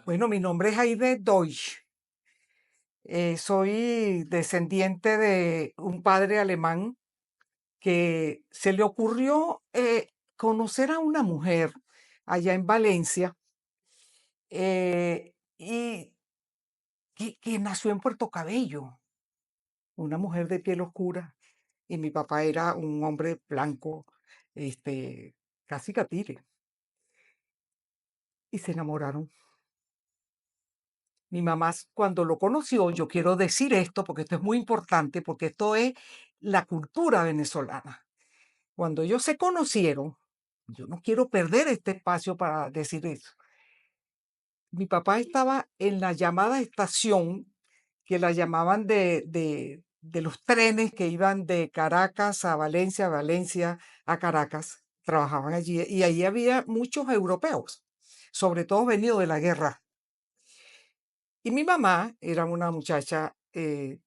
Bueno, mi nombre es Aide Deutsch. Soy descendiente de un padre alemán que se le ocurrió conocer a una mujer allá en Valencia y que nació en Puerto Cabello, una mujer de piel oscura, y mi papá era un hombre blanco, este, casi catire, y se enamoraron. Mi mamá, cuando lo conoció, yo quiero decir esto porque esto es muy importante, porque esto es la cultura venezolana. Cuando ellos se conocieron, yo no quiero perder este espacio para decir eso. Mi papá estaba en la llamada estación, que la llamaban de los trenes que iban de Caracas a Valencia, Valencia a Caracas, trabajaban allí, y ahí había muchos europeos, sobre todo venidos de la guerra. Y mi mamá era una muchacha que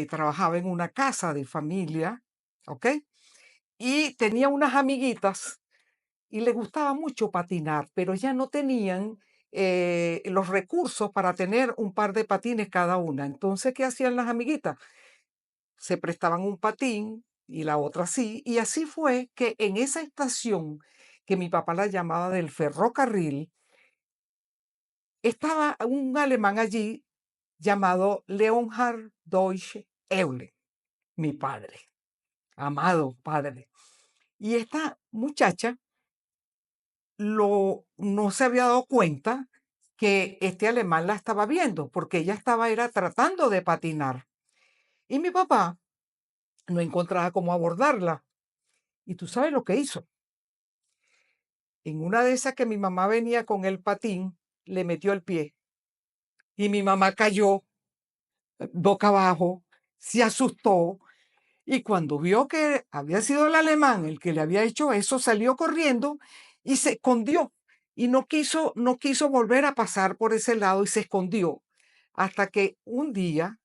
trabajaba en una casa de familia, ¿ok? Y tenía unas amiguitas y le gustaba mucho patinar, pero ya no tenían los recursos para tener un par de patines cada una. Entonces, ¿qué hacían las amiguitas? Se prestaban un patín y la otra sí. Y así fue que en esa estación que mi papá la llamaba del ferrocarril, estaba un alemán allí llamado Leonhard Deutsch Euler, mi padre, amado padre. Y esta muchacha no se había dado cuenta que este alemán la estaba viendo, porque ella era tratando de patinar. Y mi papá no encontraba cómo abordarla. Y tú sabes lo que hizo. En una de esas que mi mamá venía con el patín, le metió el pie. Y mi mamá cayó boca abajo, se asustó. Y cuando vio que había sido el alemán el que le había hecho eso, salió corriendo y se escondió. Y no quiso volver a pasar por ese lado y se escondió. Hasta que un día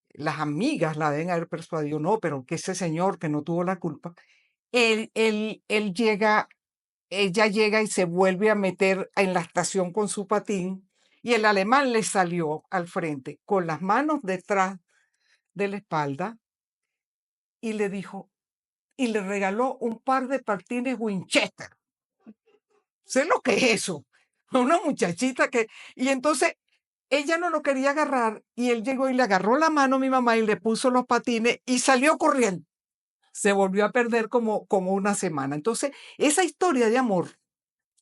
las amigas la deben haber persuadido, no, pero que ese señor que no tuvo la culpa, él llega, ella llega y se vuelve a meter en la estación con su patín y el alemán le salió al frente con las manos detrás de la espalda y le dijo, y le regaló un par de patines Winchester. Sé lo que es eso. Una muchachita que... Y entonces ella no lo quería agarrar y él llegó y le agarró la mano a mi mamá y le puso los patines y salió corriendo. Se volvió a perder como una semana. Entonces, esa historia de amor,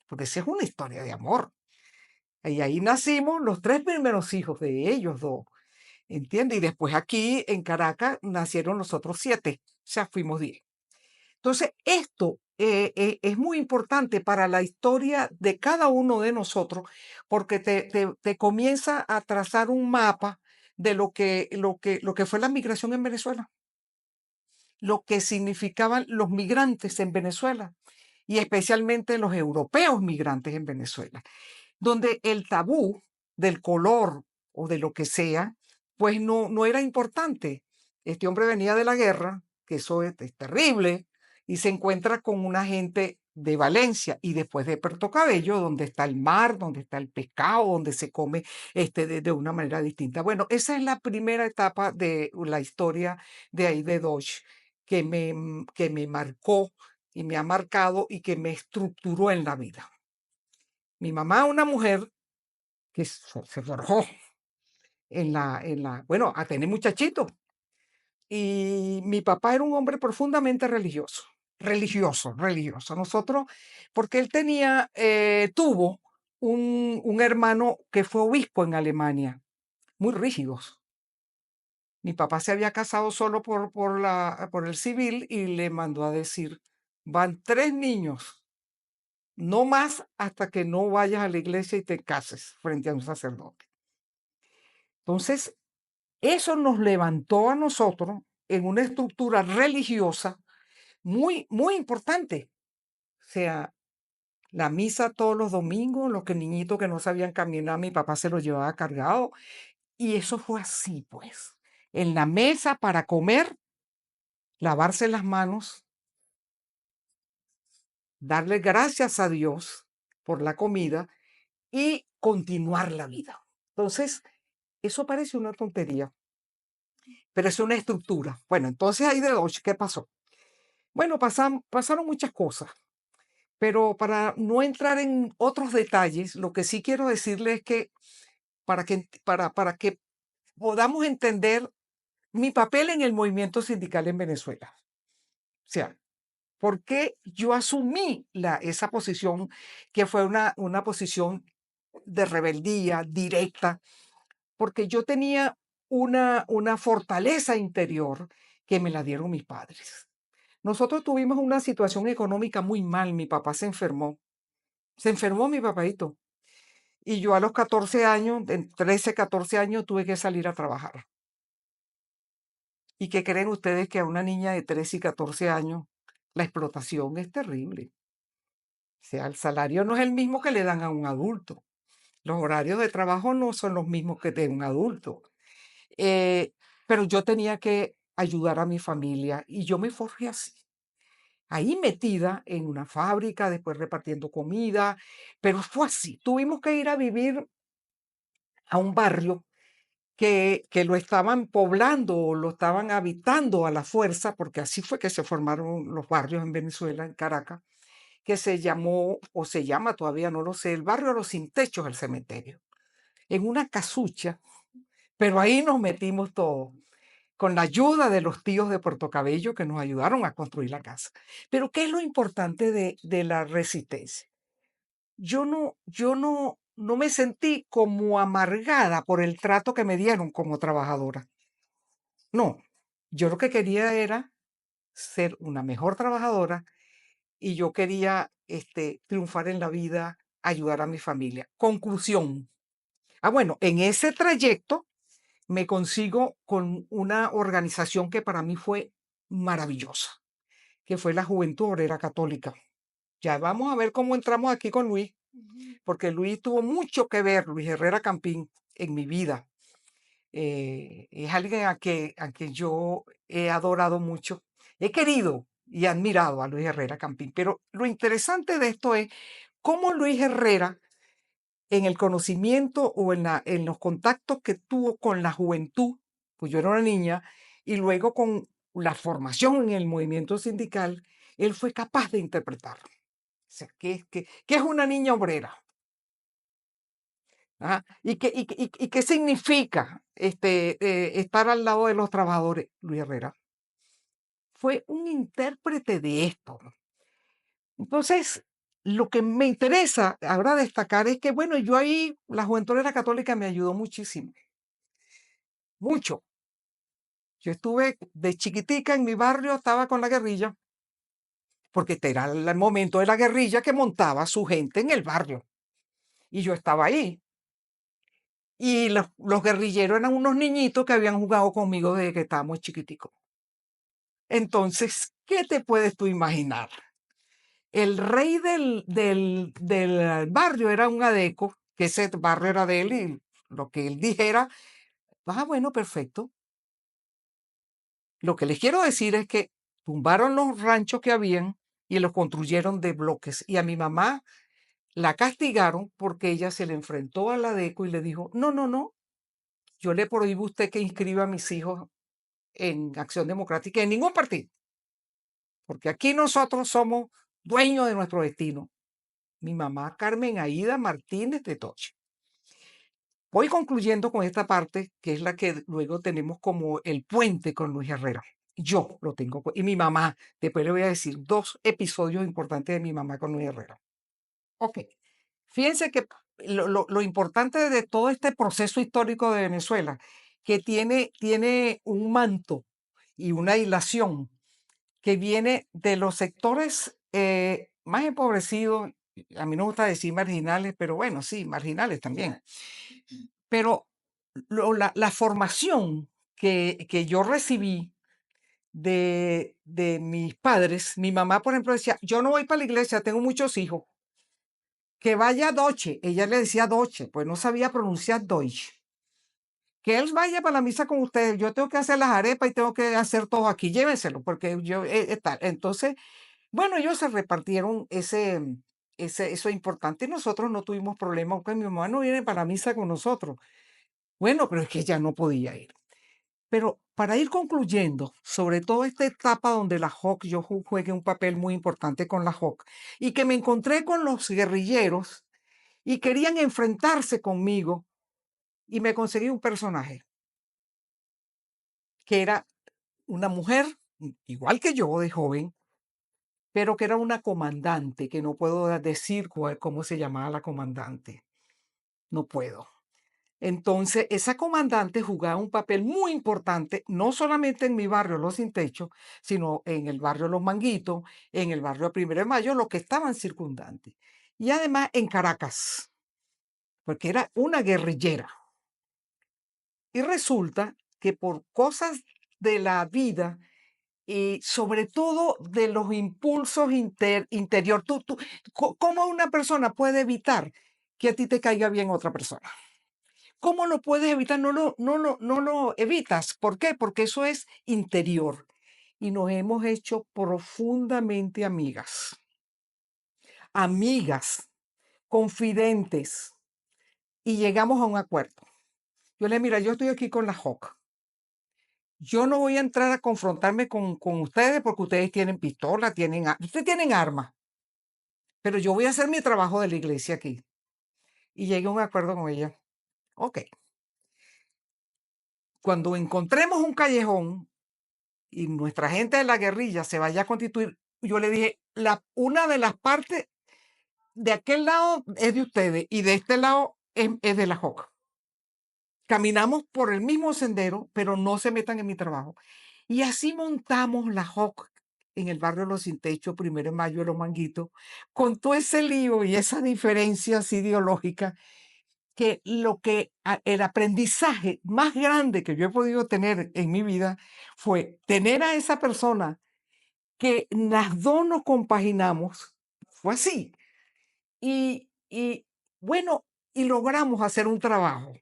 porque esa es una historia de amor. Y ahí nacimos los tres primeros hijos de ellos dos, ¿entiendes? Y después aquí en Caracas nacieron los otros 7, o sea, fuimos 10. Entonces, esto es muy importante para la historia de cada uno de nosotros porque te comienza a trazar un mapa de lo que fue la migración en Venezuela, lo que significaban los migrantes en Venezuela y especialmente los europeos migrantes en Venezuela, donde el tabú del color o de lo que sea, pues no era importante. Este hombre venía de la guerra, que eso es terrible, y se encuentra con una gente de Valencia y después de Puerto Cabello, donde está el mar, donde está el pescado, donde se come de una manera distinta. Bueno, esa es la primera etapa de la historia de ahí de Dodge, que me marcó y me ha marcado y que me estructuró en la vida. Mi mamá, una mujer que se forjó bueno, a tener muchachitos. Y mi papá era un hombre profundamente religioso, religioso, religioso. Nosotros, porque él tuvo un hermano que fue obispo en Alemania, muy rígidos. Mi papá se había casado solo por el civil y le mandó a decir, van 3 niños, no más hasta que no vayas a la iglesia y te cases frente a un sacerdote. Entonces, eso nos levantó a nosotros en una estructura religiosa muy, muy importante. O sea, la misa todos los domingos, los que niñitos que no sabían caminar, mi papá se los llevaba cargado. Y eso fue así, pues. En la mesa para comer, lavarse las manos, darle gracias a Dios por la comida y continuar la vida. Entonces, eso parece una tontería, pero es una estructura. Bueno, entonces ahí de Dodge, ¿qué pasó? Bueno, pasaron muchas cosas, pero para no entrar en otros detalles, lo que sí quiero decirles es que para que podamos entender mi papel en el movimiento sindical en Venezuela. O sea, ¿por qué yo asumí esa posición que fue una posición de rebeldía directa? Porque yo tenía una fortaleza interior que me la dieron mis padres. Nosotros tuvimos una situación económica muy mal. Mi papá se enfermó. Se enfermó mi papaito. Y yo a los 14 años, en 13, 14 años, tuve que salir a trabajar. ¿Y qué creen ustedes que a una niña de 13 y 14 años la explotación es terrible? O sea, el salario no es el mismo que le dan a un adulto. Los horarios de trabajo no son los mismos que de un adulto. Eh, pero yo tenía que ayudar a mi familia y yo me forjé así. Ahí metida en una fábrica, después repartiendo comida, pero fue así. Tuvimos que ir a vivir a un barrio que lo estaban poblando o lo estaban habitando a la fuerza, porque así fue que se formaron los barrios en Venezuela, en Caracas, que se llamó, o se llama todavía, no lo sé, el barrio de los sin techos del cementerio, en una casucha, pero ahí nos metimos todos, con la ayuda de los tíos de Puerto Cabello que nos ayudaron a construir la casa. Pero ¿qué es lo importante de la resistencia? Yo no me sentí como amargada por el trato que me dieron como trabajadora. No, yo lo que quería era ser una mejor trabajadora y yo quería triunfar en la vida, ayudar a mi familia. Conclusión. Bueno, en ese trayecto me consigo con una organización que para mí fue maravillosa, que fue la Juventud Obrera Católica. Ya vamos a ver cómo entramos aquí con Luis, porque Luis tuvo mucho que ver, Luis Herrera Campín, en mi vida. Es alguien a que yo he adorado mucho, he querido y admirado a Luis Herrera Campín. Pero lo interesante de esto es cómo Luis Herrera, en el conocimiento o en los contactos que tuvo con la juventud, pues yo era una niña, y luego con la formación en el movimiento sindical, él fue capaz de interpretar. O sea, que es una niña obrera. Ajá. ¿Y qué significa estar al lado de los trabajadores? Luis Herrera fue un intérprete de esto. Entonces, lo que me interesa ahora destacar es que, bueno, yo ahí, la Juventud Obrera Católica me ayudó muchísimo, mucho. Yo estuve de chiquitica en mi barrio, estaba con la guerrilla, porque este era el momento de la guerrilla que montaba su gente en el barrio. Y yo estaba ahí. Y los guerrilleros eran unos niñitos que habían jugado conmigo desde que estábamos chiquiticos. Entonces, ¿qué te puedes tú imaginar? El rey del barrio era un adeco, que ese barrio era de él y lo que él dijera, bueno, perfecto. Lo que les quiero decir es que tumbaron los ranchos que habían y los construyeron de bloques. Y a mi mamá la castigaron porque ella se le enfrentó al adeco y le dijo, no, no, no, yo le prohíbo a usted que inscriba a mis hijos en Acción Democrática en ningún partido, porque aquí nosotros somos dueños de nuestro destino. Mi mamá Carmen Aída Martínez de Toche. Voy concluyendo con esta parte, que es la que luego tenemos como el puente con Luis Herrera. Yo lo tengo, y mi mamá, después le voy a decir 2 episodios importantes de mi mamá con Luis Herrera. Ok, fíjense que lo importante de todo este proceso histórico de Venezuela, que tiene un manto y una hilación que viene de los sectores más empobrecidos, a mí no me gusta decir marginales, pero bueno, sí, marginales también. Pero la formación que yo recibí de mis padres, mi mamá, por ejemplo, decía, yo no voy para la iglesia, tengo muchos hijos, que vaya a Doche, ella le decía Doche, pues no sabía pronunciar Deutsch, que él vaya para la misa con ustedes, yo tengo que hacer las arepas y tengo que hacer todo aquí, llévenselo, porque yo, tal. Entonces, bueno, ellos se repartieron eso es importante. Y nosotros no tuvimos problema, porque mi mamá no viene para la misa con nosotros. Bueno, pero es que ella no podía ir. Pero para ir concluyendo, sobre todo esta etapa donde la JOC, yo jugué un papel muy importante con la JOC, y que me encontré con los guerrilleros y querían enfrentarse conmigo, y me conseguí un personaje que era una mujer, igual que yo, de joven, pero que era una comandante, que no puedo decir cómo se llamaba la comandante. No puedo. Entonces, esa comandante jugaba un papel muy importante, no solamente en mi barrio Los Sin Techo, sino en el barrio Los Manguitos, en el barrio Primero de Mayo, los que estaban circundantes. Y además en Caracas, porque era una guerrillera. Y resulta que por cosas de la vida y sobre todo de los impulsos interior, ¿cómo una persona puede evitar que a ti te caiga bien otra persona? ¿Cómo lo puedes evitar? No lo evitas. ¿Por qué? Porque eso es interior. Y nos hemos hecho profundamente amigas. Amigas, confidentes. Y llegamos a un acuerdo. Yo le mira, yo estoy aquí con la JOC. Yo no voy a entrar a confrontarme con ustedes porque ustedes tienen pistola, ustedes tienen armas. Pero yo voy a hacer mi trabajo de la iglesia aquí. Y llegué a un acuerdo con ella. Ok. Cuando encontremos un callejón y nuestra gente de la guerrilla se vaya a constituir, yo le dije, una de las partes de aquel lado es de ustedes y de este lado es de la JOC. Caminamos por el mismo sendero, pero no se metan en mi trabajo. Y así montamos la JOC en el barrio Los Sin Techo, Primero de Mayo de Los Manguitos, con todo ese lío y esas diferencias ideológicas, que el aprendizaje más grande que yo he podido tener en mi vida fue tener a esa persona que las dos nos compaginamos, fue así. Y bueno, y logramos hacer un trabajo.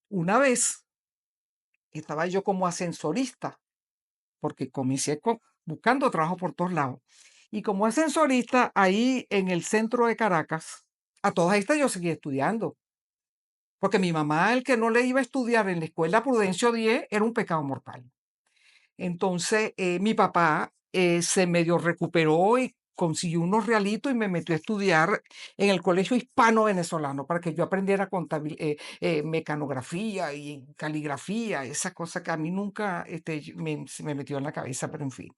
Una vez estaba yo como ascensorista, porque comencé buscando trabajo por todos lados. Y como ascensorista, ahí en el centro de Caracas, a todas estas yo seguía estudiando, porque mi mamá, el que no le iba a estudiar en la escuela Prudencio 10, era un pecado mortal. Entonces, mi papá se medio recuperó y consiguió unos realitos y me metió a estudiar en el Colegio Hispano-Venezolano para que yo aprendiera mecanografía y caligrafía, esa cosa que a mí nunca se me metió en la cabeza, pero en fin.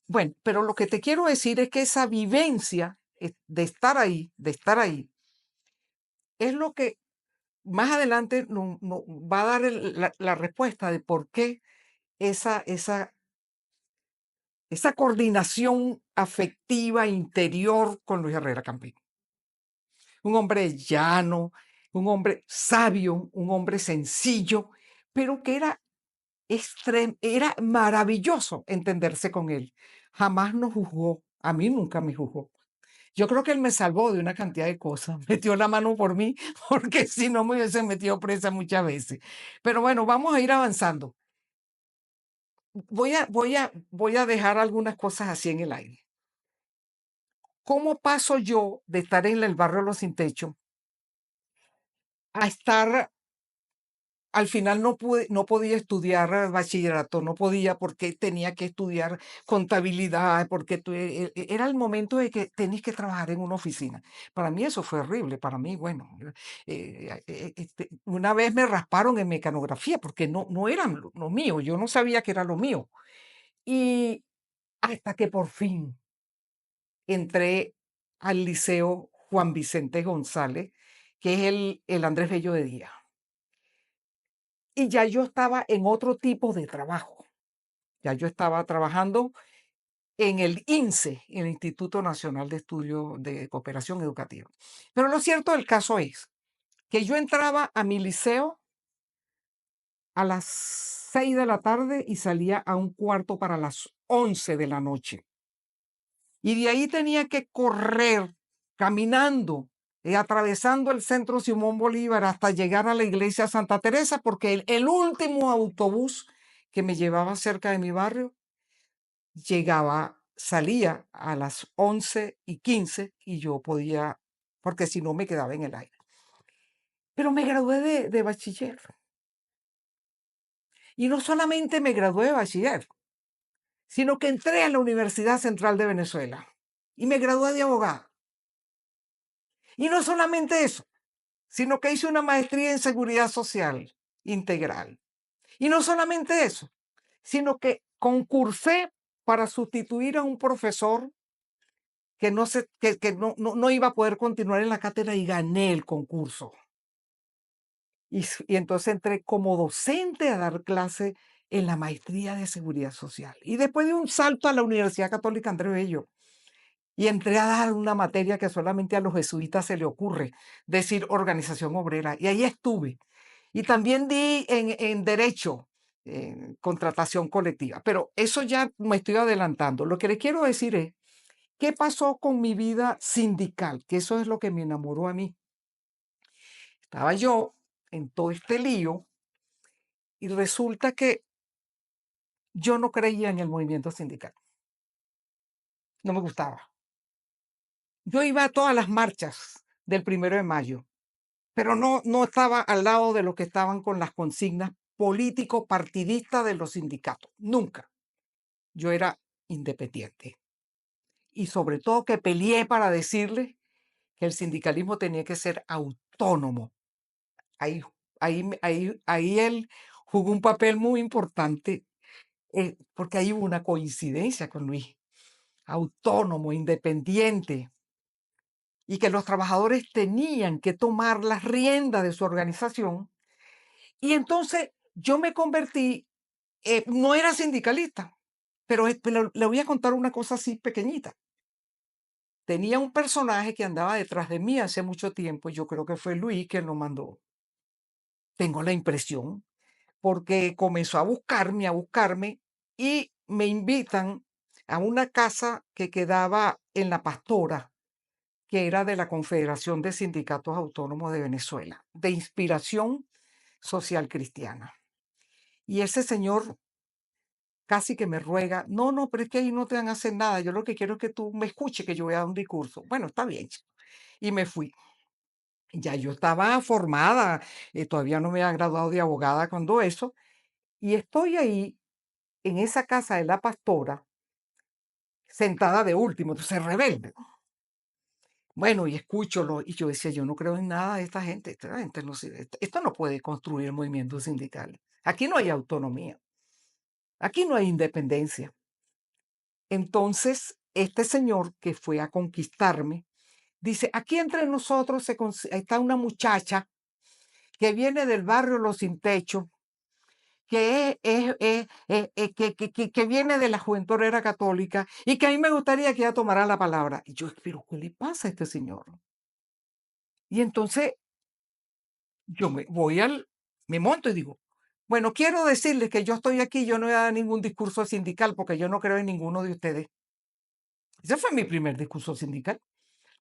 Bueno, pero lo que te quiero decir es que esa vivencia de estar ahí, es lo que más adelante va a dar la respuesta de por qué esa esa coordinación afectiva interior con Luis Herrera Campino. Un hombre llano, un hombre sabio, un hombre sencillo, pero que era maravilloso entenderse con él. Jamás nos juzgó, a mí nunca me juzgó. Yo creo que él me salvó de una cantidad de cosas, metió la mano por mí, porque si no me hubiese metido presa muchas veces. Pero bueno, vamos a ir avanzando. Voy a dejar algunas cosas así en el aire. ¿Cómo paso yo de estar en el barrio Los Sin Techo a estar, al final no podía estudiar bachillerato, no podía porque tenía que estudiar contabilidad, porque era el momento de que tenías que trabajar en una oficina. Para mí eso fue horrible, para mí, bueno, una vez me rasparon en mecanografía porque no era lo mío, yo no sabía que era lo mío. Y hasta que por fin entré al Liceo Juan Vicente González, que es el Andrés Bello de Díaz. Y ya yo estaba en otro tipo de trabajo. Ya yo estaba trabajando en el INSE, el Instituto Nacional de Estudios de Cooperación Educativa. Pero lo cierto del caso es que yo entraba a mi liceo a las 6 de la tarde y salía a un cuarto para las 11 de la noche. Y de ahí tenía que correr caminando, atravesando el centro Simón Bolívar hasta llegar a la iglesia Santa Teresa, porque el último autobús que me llevaba cerca de mi barrio llegaba salía a las 11:15 y yo podía, porque si no me quedaba en el aire. Pero me gradué de bachiller. Y no solamente me gradué de bachiller, sino que entré a la Universidad Central de Venezuela y me gradué de abogada. Y no solamente eso, sino que hice una maestría en seguridad social integral. Y no solamente eso, sino que concursé para sustituir a un profesor que no iba a poder continuar en la cátedra y gané el concurso. Y entonces entré como docente a dar clase en la maestría de seguridad social. Y después de un salto a la Universidad Católica André Bello y entré a dar una materia que solamente a los jesuitas se le ocurre, decir organización obrera. Y ahí estuve. Y también di en derecho, en contratación colectiva. Pero eso ya me estoy adelantando. Lo que le quiero decir es, ¿qué pasó con mi vida sindical? Que eso es lo que me enamoró a mí. Estaba yo en todo este lío y resulta que yo no creía en el movimiento sindical. No me gustaba. Yo iba a todas las marchas del 1 de mayo, pero no estaba al lado de los que estaban con las consignas político-partidistas de los sindicatos. Nunca. Yo era independiente. Y sobre todo que peleé para decirle que el sindicalismo tenía que ser autónomo. Ahí, ahí él jugó un papel muy importante, porque ahí hubo una coincidencia con Luis. Autónomo, independiente, y que los trabajadores tenían que tomar las riendas de su organización. Y entonces yo me convertí, no era sindicalista, pero le voy a contar una cosa así pequeñita. Tenía un personaje que andaba detrás de mí hace mucho tiempo, y yo creo que fue Luis quien lo mandó. Tengo la impresión, porque comenzó a buscarme, y me invitan a una casa que quedaba en La Pastora, que era de la Confederación de Sindicatos Autónomos de Venezuela, de inspiración social cristiana. Y ese señor casi que me ruega, no, no, pero es que ahí no te van a hacer nada, yo lo que quiero es que tú me escuches, que yo voy a dar un discurso. Bueno, está bien, chico. Y me fui. Ya yo estaba formada, todavía no me había graduado de abogada cuando eso, y estoy ahí en esa casa de la pastora, sentada de último, entonces rebelde. Bueno, y escúcholo, y yo decía, yo no creo en nada de esta gente no sirve, esto no puede construir movimientos sindicales. Aquí no hay autonomía, aquí no hay independencia. Entonces, este señor que fue a conquistarme, dice, aquí entre nosotros está una muchacha que viene del barrio Los Sin Techo, que viene de la Juventud Obrera Católica y que a mí me gustaría que ella tomara la palabra. Y yo, pero ¿qué le pasa a este señor? Y entonces yo me monto y digo, bueno, quiero decirles que yo estoy aquí, yo no voy a dar ningún discurso sindical porque yo no creo en ninguno de ustedes. Ese fue mi primer discurso sindical.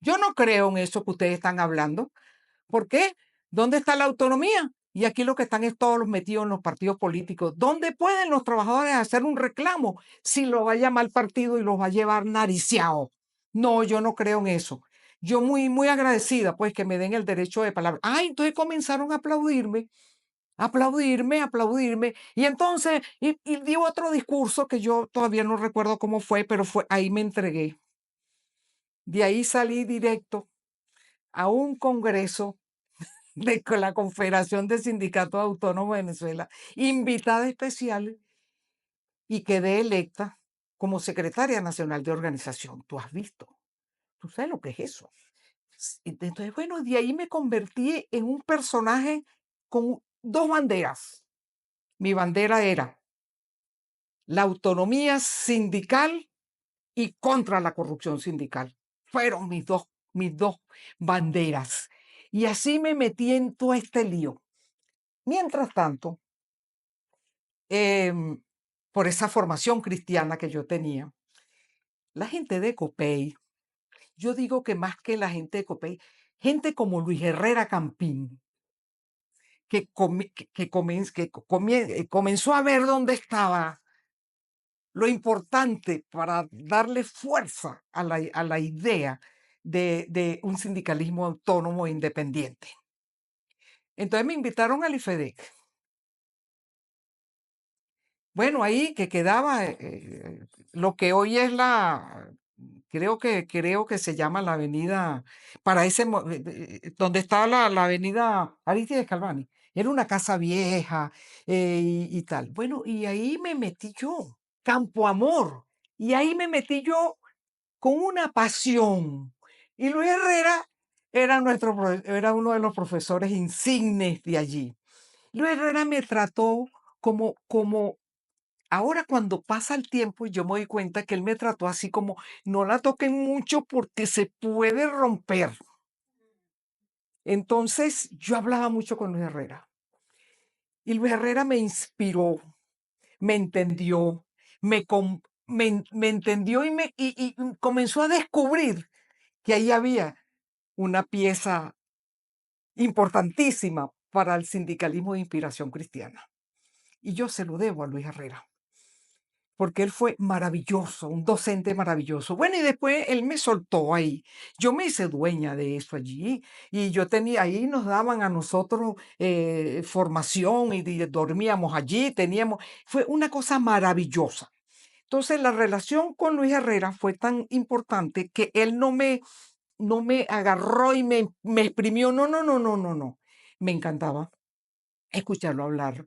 Yo no creo en eso que ustedes están hablando. ¿Por qué? ¿Dónde está la autonomía? Y aquí lo que están es todos los metidos en los partidos políticos. ¿Dónde pueden los trabajadores hacer un reclamo si lo va a llamar el partido y los va a llevar nariciados? No, yo no creo en eso. Yo muy agradecida, pues, que me den el derecho de palabra. Ah, entonces comenzaron a aplaudirme, aplaudirme, aplaudirme. Y entonces, y dio otro discurso que yo todavía no recuerdo cómo fue, pero ahí me entregué. De ahí salí directo a un congreso de la Confederación de Sindicatos Autónomos de Venezuela, invitada especial, y quedé electa como secretaria nacional de organización. Tú has visto, tú sabes lo que es eso. Entonces, bueno, de ahí me convertí en un personaje con dos banderas. Mi bandera era la autonomía sindical y contra la corrupción sindical. Fueron mis dos banderas. Y así me metí en todo este lío. Mientras tanto, por esa formación cristiana que yo tenía, la gente de Copey, yo digo que más que la gente de Copey, gente como Luis Herrera Campín, que comenzó a ver dónde estaba lo importante para darle fuerza a la idea de un sindicalismo autónomo e independiente. Entonces me invitaron al IFEDEC. Bueno, ahí que quedaba lo que hoy es creo que se llama la avenida, para donde está la avenida Aristides Calvani. Era una casa vieja y tal. Bueno, y ahí me metí yo, Campo Amor. Y ahí me metí yo con una pasión. Y Luis Herrera era uno de los profesores insignes de allí. Luis Herrera me trató como ahora cuando pasa el tiempo, yo me doy cuenta que él me trató así como, no la toquen mucho porque se puede romper. Entonces yo hablaba mucho con Luis Herrera y Luis Herrera me inspiró, me entendió, me entendió y comenzó a descubrir que ahí había una pieza importantísima para el sindicalismo de inspiración cristiana. Y yo se lo debo a Luis Herrera, porque él fue maravilloso, un docente maravilloso. Bueno, y después él me soltó ahí. Yo me hice dueña de eso allí y yo tenía, ahí nos daban a nosotros formación y dormíamos allí, fue una cosa maravillosa. Entonces la relación con Luis Herrera fue tan importante que él no me agarró y me exprimió. No, no, no, no, no, no. Me encantaba escucharlo hablar.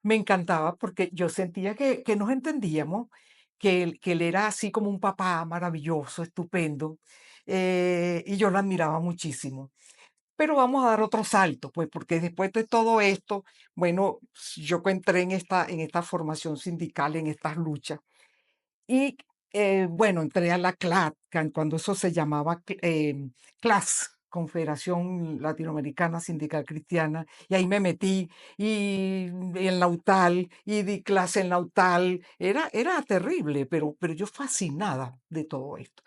Me encantaba porque yo sentía que nos entendíamos, que él era así como un papá maravilloso, estupendo, y yo lo admiraba muchísimo. Pero vamos a dar otro salto, pues, porque después de todo esto, bueno, yo que entré en esta formación sindical, en estas luchas, y, bueno, entré a la cuando eso se llamaba CLAS, Confederación Latinoamericana Sindical Cristiana, y ahí me metí, y en la UTAL, y di clase en la UTAL. Era terrible, pero yo fascinada de todo esto.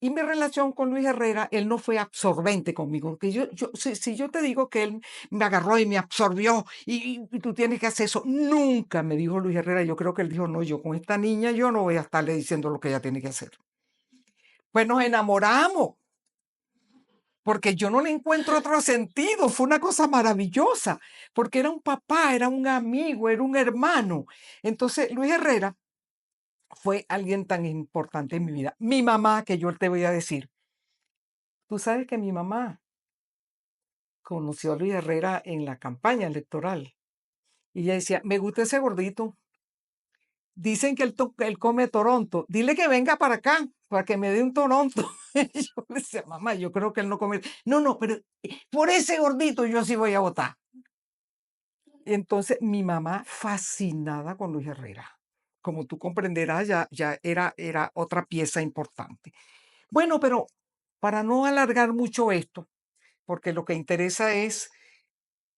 Y mi relación con Luis Herrera, él no fue absorbente conmigo, porque si yo te digo que él me agarró y me absorbió y tú tienes que hacer eso, nunca me dijo Luis Herrera. Yo creo que él dijo, no, yo con esta niña yo no voy a estarle diciendo lo que ella tiene que hacer. Pues nos enamoramos, porque yo no le encuentro otro sentido. Fue una cosa maravillosa, porque era un papá, era un amigo, era un hermano. Entonces, Luis Herrera fue alguien tan importante en mi vida. Mi mamá, que yo te voy a decir, tú sabes que mi mamá conoció a Luis Herrera en la campaña electoral. Y ella decía, me gusta ese gordito. Dicen que él come Toronto. Dile que venga para acá, para que me dé un Toronto. Y yo le decía, mamá, yo creo que él no come. No, no, pero por ese gordito yo sí voy a votar. Entonces, mi mamá fascinada con Luis Herrera. Como tú comprenderás, ya era otra pieza importante. Bueno, pero para no alargar mucho esto, porque lo que interesa es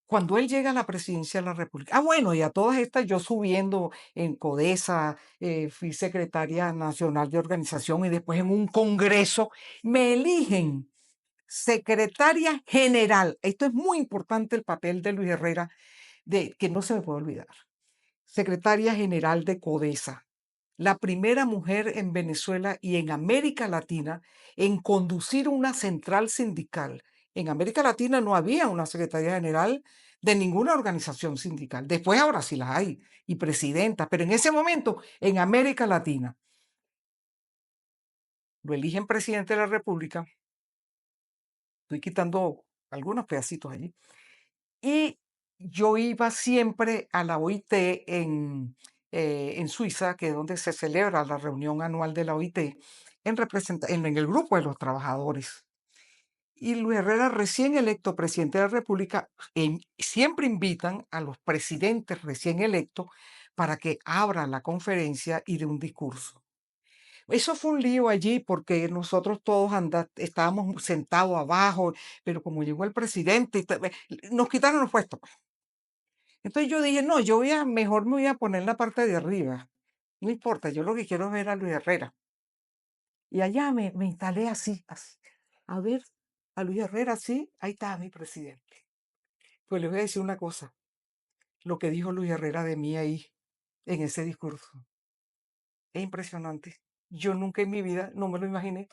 cuando él llega a la presidencia de la República. Ah, bueno, y a todas estas yo subiendo en CODESA, fui secretaria nacional de organización y después en un congreso me eligen secretaria general. Esto es muy importante, el papel de Luis Herrera, que no se me puede olvidar. Secretaria general de CODESA, la primera mujer en Venezuela y en América Latina en conducir una central sindical. En América Latina no había una secretaria general de ninguna organización sindical. Después ahora sí las hay, y presidenta, pero en ese momento, en América Latina, lo eligen presidente de la República. Estoy quitando algunos pedacitos allí. Y yo iba siempre a la OIT en Suiza, que es donde se celebra la reunión anual de la OIT, en el grupo de los trabajadores. Y Luis Herrera, recién electo presidente de la República, siempre invitan a los presidentes recién electos para que abra la conferencia y dé un discurso. Eso fue un lío allí porque nosotros todos estábamos sentados abajo, pero como llegó el presidente, nos quitaron los puestos. Entonces yo dije, no, mejor me voy a poner en la parte de arriba. No importa, yo lo que quiero es ver a Luis Herrera. Y allá me instalé así, así. A ver, a Luis Herrera, sí, ahí está mi presidente. Pues les voy a decir una cosa, lo que dijo Luis Herrera de mí ahí, en ese discurso. Es impresionante. Yo nunca en mi vida, no me lo imaginé.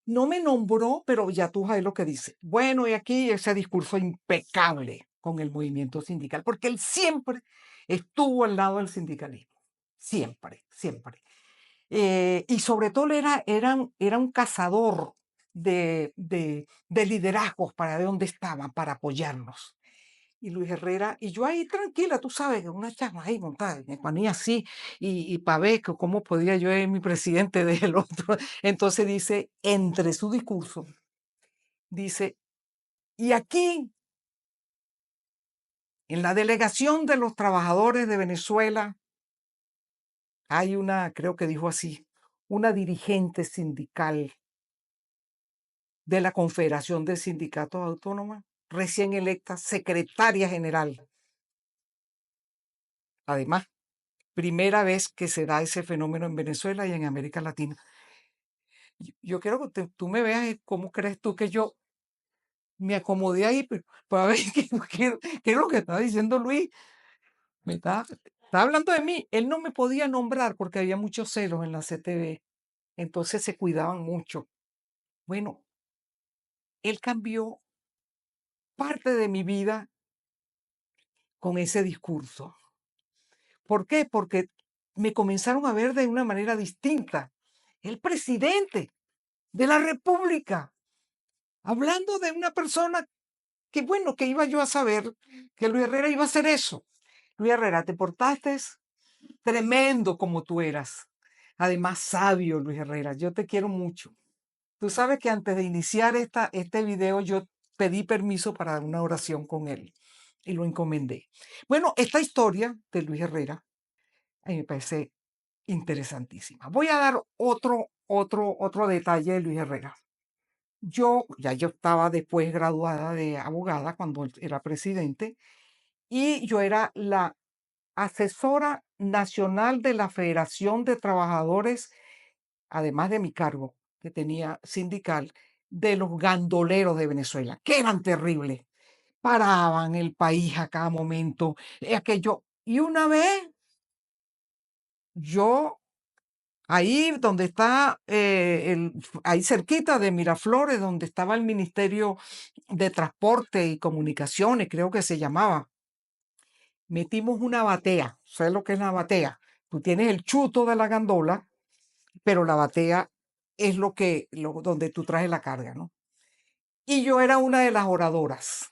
No me nombró, pero ya tú sabes lo que dice. Bueno, y aquí ese discurso impecable con el movimiento sindical, porque él siempre estuvo al lado del sindicalismo. Siempre, siempre. Y sobre todo era un cazador de liderazgos para de dónde estaban, para apoyarnos. Y Luis Herrera, y yo ahí tranquila, tú sabes, una chama ahí montada, me ponía así, y para ver cómo podía yo ser mi presidente del otro. Entonces dice, entre su discurso, dice, y aquí, en la delegación de los trabajadores de Venezuela, hay una, creo que dijo así, una dirigente sindical de la Confederación de Sindicatos Autónomos, recién electa secretaria general. Además, primera vez que se da ese fenómeno en Venezuela y en América Latina. Yo quiero que tú me veas cómo crees tú que yo me acomodé ahí, pero para ver qué es lo que está diciendo Luis. Está hablando de mí. Él no me podía nombrar porque había muchos celos en la CTV. Entonces se cuidaban mucho. Bueno, él cambió parte de mi vida con ese discurso. ¿Por qué? Porque me comenzaron a ver de una manera distinta. El presidente de la República, hablando de una persona que, bueno, que iba yo a saber que Luis Herrera iba a hacer eso. Luis Herrera, te portaste tremendo como tú eras. Además, sabio, Luis Herrera, yo te quiero mucho. Tú sabes que antes de iniciar este video yo pedí permiso para dar una oración con él y lo encomendé. Bueno, esta historia de Luis Herrera a mí me parece interesantísima. Voy a dar otro detalle de Luis Herrera. Yo estaba después graduada de abogada cuando él era presidente y yo era la asesora nacional de la Federación de Trabajadores, además de mi cargo que tenía sindical, de los gandoleros de Venezuela, que eran terribles. Paraban el país a cada momento. Aquello. Y una vez yo ahí donde está, ahí cerquita de Miraflores, donde estaba el Ministerio de Transporte y Comunicaciones, creo que se llamaba, metimos una batea. ¿Sabes lo que es la batea? Tú tienes el chuto de la gandola, pero la batea es donde tú traes la carga, ¿no? Y yo era una de las oradoras.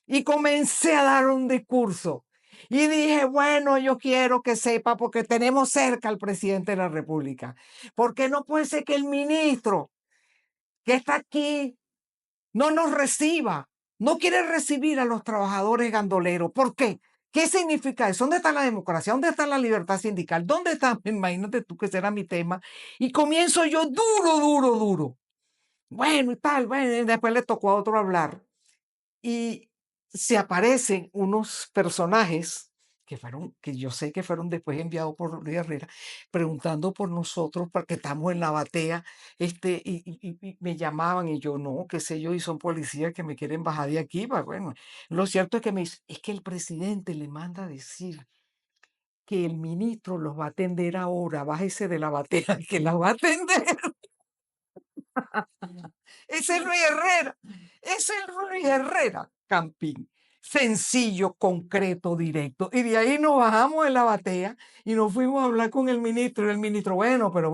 Y comencé a dar un discurso. Y dije, bueno, yo quiero que sepa, porque tenemos cerca al presidente de la República, porque no puede ser que el ministro que está aquí no nos reciba, no quiere recibir a los trabajadores gandoleros. ¿Por qué? ¿Qué significa eso? ¿Dónde está la democracia? ¿Dónde está la libertad sindical? ¿Dónde está? Imagínate tú que ese era mi tema. Y comienzo yo duro, duro, duro. Bueno, y tal, bueno, y después le tocó a otro hablar. Y se aparecen unos personajes que yo sé que fueron después enviados por Luis Herrera, preguntando por nosotros, porque estamos en la batea, y me llamaban, y yo, no, qué sé yo, y son policías que me quieren bajar de aquí. Bueno, lo cierto es que me dice, es que el presidente le manda a decir que el ministro los va a atender ahora, bájese de la batea, que la va a atender. Ese es Luis Herrera, ese es Luis Herrera Campín. Sencillo, concreto, directo. Y de ahí nos bajamos en la batea y nos fuimos a hablar con el ministro. Y el ministro, bueno, pero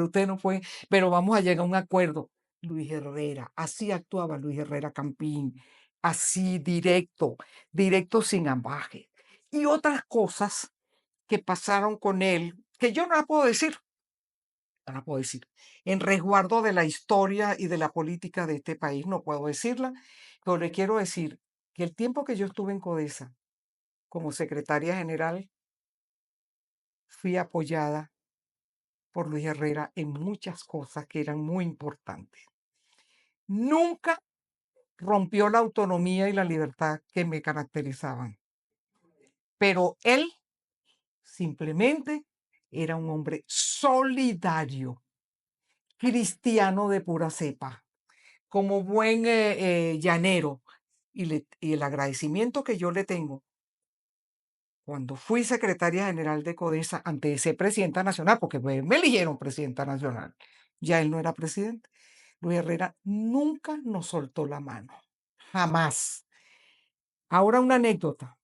usted no fue, pero vamos a llegar a un acuerdo. Luis Herrera, así actuaba Luis Herrera Campín, así directo, directo sin ambaje. Y otras cosas que pasaron con él, que yo no las puedo decir, no puedo decir. En resguardo de la historia y de la política de este país, no puedo decirla, pero le quiero decir que el tiempo que yo estuve en CODESA como secretaria general, fui apoyada por Luis Herrera en muchas cosas que eran muy importantes. Nunca rompió la autonomía y la libertad que me caracterizaban, pero él simplemente era un hombre solidario, cristiano de pura cepa, como buen llanero, y el agradecimiento que yo le tengo Cuando fui secretaria general de CODESA, antes de ser presidenta nacional, porque me eligieron presidenta nacional, ya él no era presidente, Luis Herrera nunca nos soltó la mano, jamás. Ahora una anécdota.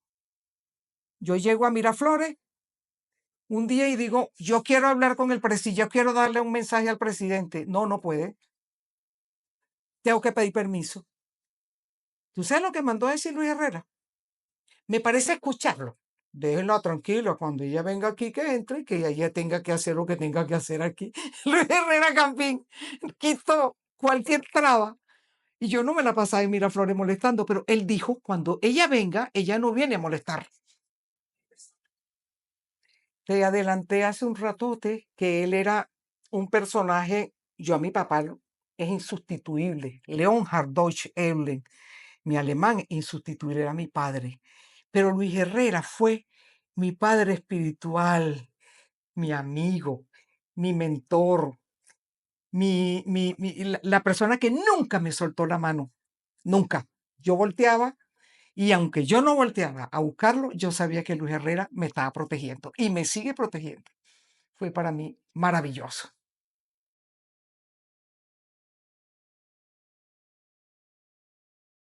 Yo llego a Miraflores un día y digo, yo quiero hablar con el presidente, yo quiero darle un mensaje al presidente. No, no puede. Tengo que pedir permiso. ¿Tú sabes lo que mandó a decir Luis Herrera? Me parece escucharlo. Déjenla tranquila, cuando ella venga aquí que entre, que ella tenga que hacer lo que tenga que hacer aquí. Luis Herrera Campín quitó cualquier traba y yo no me la pasaba en Miraflores molestando, pero él dijo, cuando ella venga, ella no viene a molestar. Te adelanté hace un ratote que él era un personaje, yo a mi papá es insustituible, Leonhard Deutsch Eblen, mi alemán insustituible era mi padre, pero Luis Herrera fue mi padre espiritual, mi amigo, mi mentor, la persona que nunca me soltó la mano, nunca. Yo volteaba y aunque yo no volteaba a buscarlo, yo sabía que Luis Herrera me estaba protegiendo y me sigue protegiendo. Fue para mí maravilloso.